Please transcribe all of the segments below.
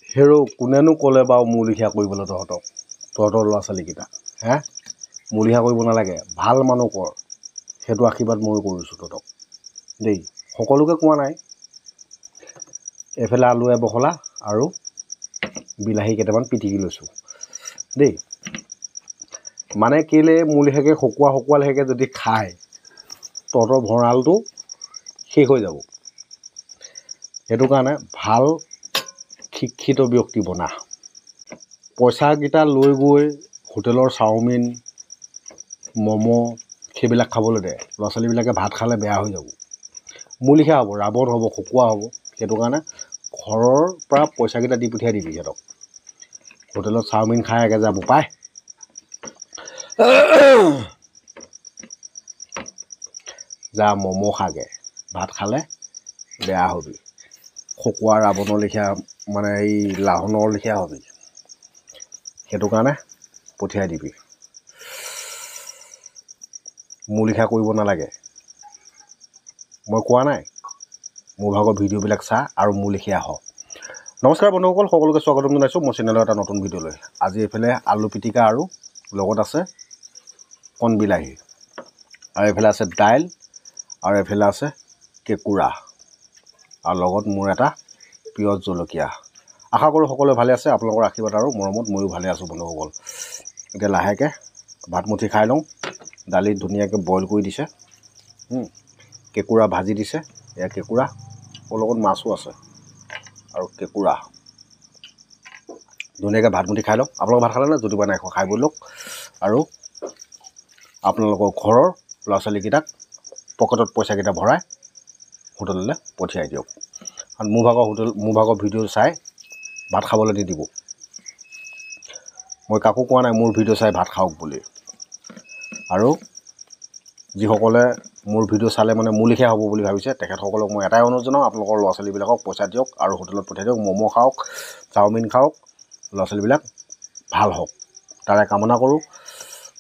হেৰ' কোনেনো ক'লে বাৰু মোৰ লিখীয়া কৰিবলৈ তহঁতৰ ল'ৰা ছোৱালীকেইটা হে মোৰ লিখীয়া কৰিব নালাগে ভাল মানুহ কৰ সেইটো আশীৰ্বাদ ময়ো কৰিছোঁ তহঁতক দেই সকলোকে কোৱা নাই এফালে আলু এবখলা আৰু বিলাহী কেইটামান পিটিকি লৈছোঁ দেই মানে কেলে মোৰ লিখীয়াকৈ সকুৱা লেখীয়াকৈ যদি খায় তহঁতৰ ভঁৰালটো শেষ হৈ যাব সেইটো কাৰণে ভাল শিক্ষিত ব্যক্তি বনা পইচাকেইটা লৈ গৈ হোটেলৰ চাওমিন ম'ম' সেইবিলাক খাবলৈ দে ল'ৰা ছোৱালীবিলাকে ভাত খালে বেয়া হৈ যাব মোৰ লিখীয়া হ'ব ৰাৱণ হ'ব খকুৱা হ'ব সেইটো কাৰণে ঘৰৰ পৰা পইচাকেইটা দি পঠিয়াই দিবি সিহঁতক হোটেলত চাওমিন খাই একে যাব পায় যা ম'ম' খাগে ভাত খালে বেয়া হ'বি খকুৱা ৰাৱণৰ লেখীয়া মানে এই লাহনৰ লেখীয়া হ'বি সেইটো কাৰণে পঠিয়াই দিবি মোৰ লিখীয়া কৰিব নালাগে মই কোৱা নাই মোৰ ভাগৰ ভিডিঅ'বিলাক চা আৰু মোৰ লিখীয়া হ নমস্কাৰ বন্ধুসকল সকলোকে স্বাগতম জনাইছোঁ মোৰ চেনেলৰ এটা নতুন ভিডিঅ'লৈ আজি এইফালে আলু পিটিকা আৰু লগত আছে কণ বিলাহী আৰু এইফালে আছে দাইল আৰু এইফালে আছে কেঁকুৰা আৰু লগত মোৰ এটা পিঁয়াজ জলকীয়া আশা কৰোঁ সকলোৱে ভালে আছে আপোনালোকৰ আশীৰ্বাদ আৰু মৰমত ময়ো ভালে আছোঁ বন্ধুসকল এতিয়া লাহেকৈ ভাতমুঠি খাই লওঁ দালিত ধুনীয়াকৈ বইল কৰি দিছে কেঁকুৰা ভাজি দিছে এয়া কেঁকুৰা লগত মাছো আছে আৰু কেঁকুৰা ধুনীয়াকৈ ভাতমুঠি খাই লওক আপোনালোকে ভাত খালে নে যদি নাই খাই বৈ লওক আৰু আপোনালোকৰ ঘৰৰ ল'ৰা ছোৱালীকেইটাক পকেটত পইচাকেইটা ভৰাই হোটেললৈ পঠিয়াই দিয়ক আৰু মোৰ ভাগৰ ভিডিঅ' চাই ভাত খাবলৈ নিদিব মই কাকো কোৱা নাই মোৰ ভিডিঅ' চাই ভাত খাওক বুলি আৰু যিসকলে মোৰ ভিডিঅ' চালে মানে মোৰ লিখীয়া হ'ব বুলি ভাবিছে তেখেতসকলক মই এটাই অনুৰোধ জনাওঁ আপোনালোকৰ ল'ৰা ছোৱালীবিলাকক পইচা দিয়ক আৰু হোটেলত পঠিয়াই দিয়ক ম'ম' খাওক চাওমিন খাওক ল'ৰা ছোৱালীবিলাক ভাল হওক তাৰে কামনা কৰোঁ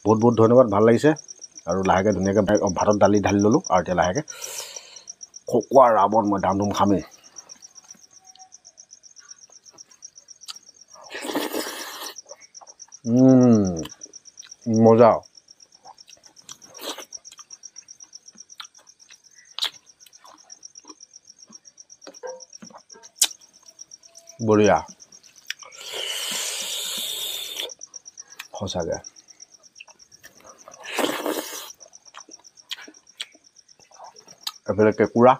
বহুত বহুত ধন্যবাদ ভাল লাগিছে আৰু লাহেকৈ ধুনীয়াকৈ ভাতত দালি ঢালি ল'লোঁ আৰু এতিয়া লাহেকৈ খকুৱা ৰাৱণ মই ধাম ধুম খামেই মজা বঢ়িয়া সঁচাকৈ এইফালে কেঁকুৰা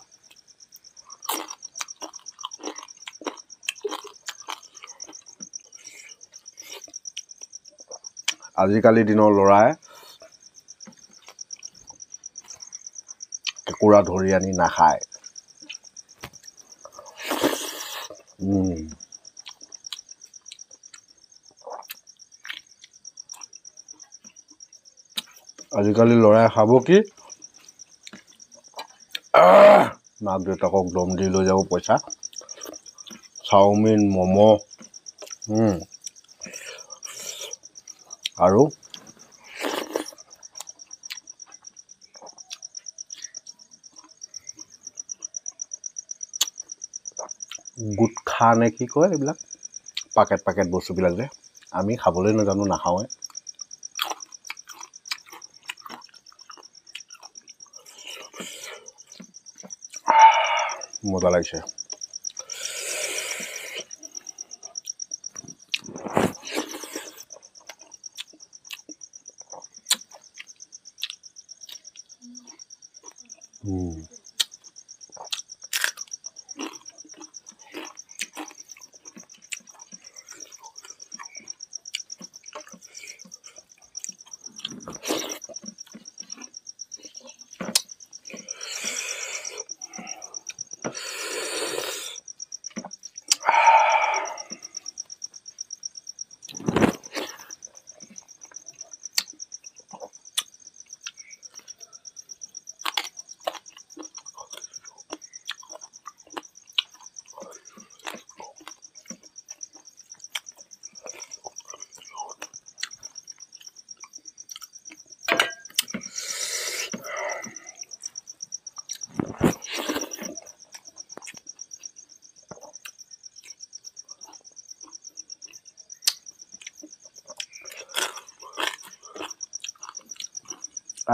আজিকালি দিনৰ ল'ৰাই কেঁকুৰা ধৰি আনি নাখায় আজিকালি ল'ৰাই খাব কি মাক দেউতাকক দম দি লৈ যাব পইচা চাওমিন ম'ম' আৰু গুটখা নে কি কয় এইবিলাক পাকেট বস্তুবিলাক যে আমি খাবলৈ নাজানো নাখাওঁৱে মজা লাগিছে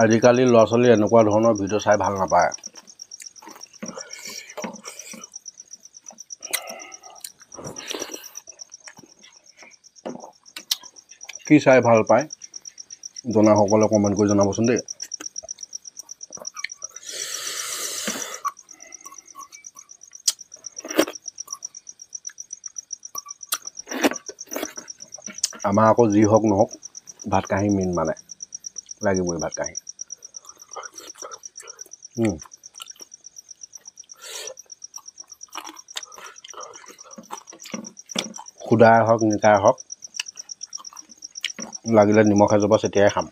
আজিকালি ল'ৰা ছোৱালী এনেকুৱা ধৰণৰ ভিডিঅ' চাই ভাল নাপায়। কি চাই ভাল পায় জনাসকলে কমেণ্ট কৰি জনাবচোন দেই। আমাৰ আকৌ যি হওক নহওক ভাত কাঁহী মেইন মানে লাগিবই ভাত কাঁহী। সুদাই হওক নিকাই হওক লাগিলে নিমখ এজোপা চেতিয়াই খাম।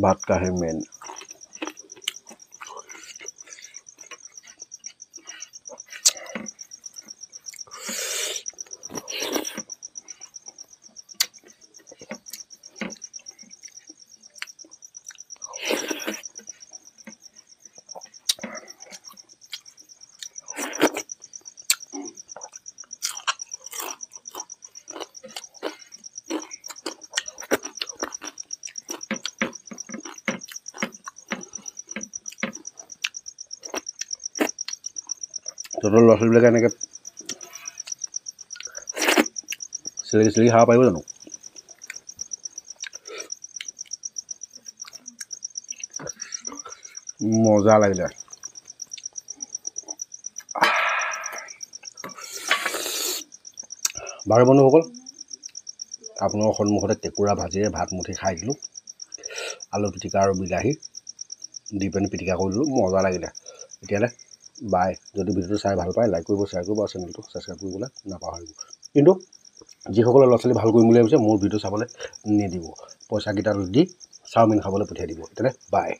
ভাত কাঁহী মেইন। তহঁতৰ ল'ৰা ছোৱালীবিলাকে এনেকৈ চিলেকি খাব পাৰিব জানো? মজা লাগিলে। বাৰু বন্ধুসকল, আপোনালোকৰ সন্মুখতে কেঁকুৰা ভাজিৰে ভাত মুঠি খাই দিলোঁ। আলু পিটিকা আৰু বিলাহী দি পিনি পিটিকা কৰি দিলোঁ, মজা লাগিলে। এতিয়ালৈ বাই। যদি ভিডিঅ'টো চাই ভাল পায় লাইক কৰিব, শ্বেয়াৰ কৰিব আৰু চেনেলটো ছাবস্ক্ৰাইব কৰিবলৈ নাপাহৰিব। কিন্তু যিসকলে ল'ৰা ছোৱালী ভাল কৰিম বুলি ভাবিছে মোৰ ভিডিঅ' চাবলৈ নিদিব, পইচাকেইটা দি চাওমিন খাবলৈ পঠিয়াই দিব। এতিয়ালৈ বাই।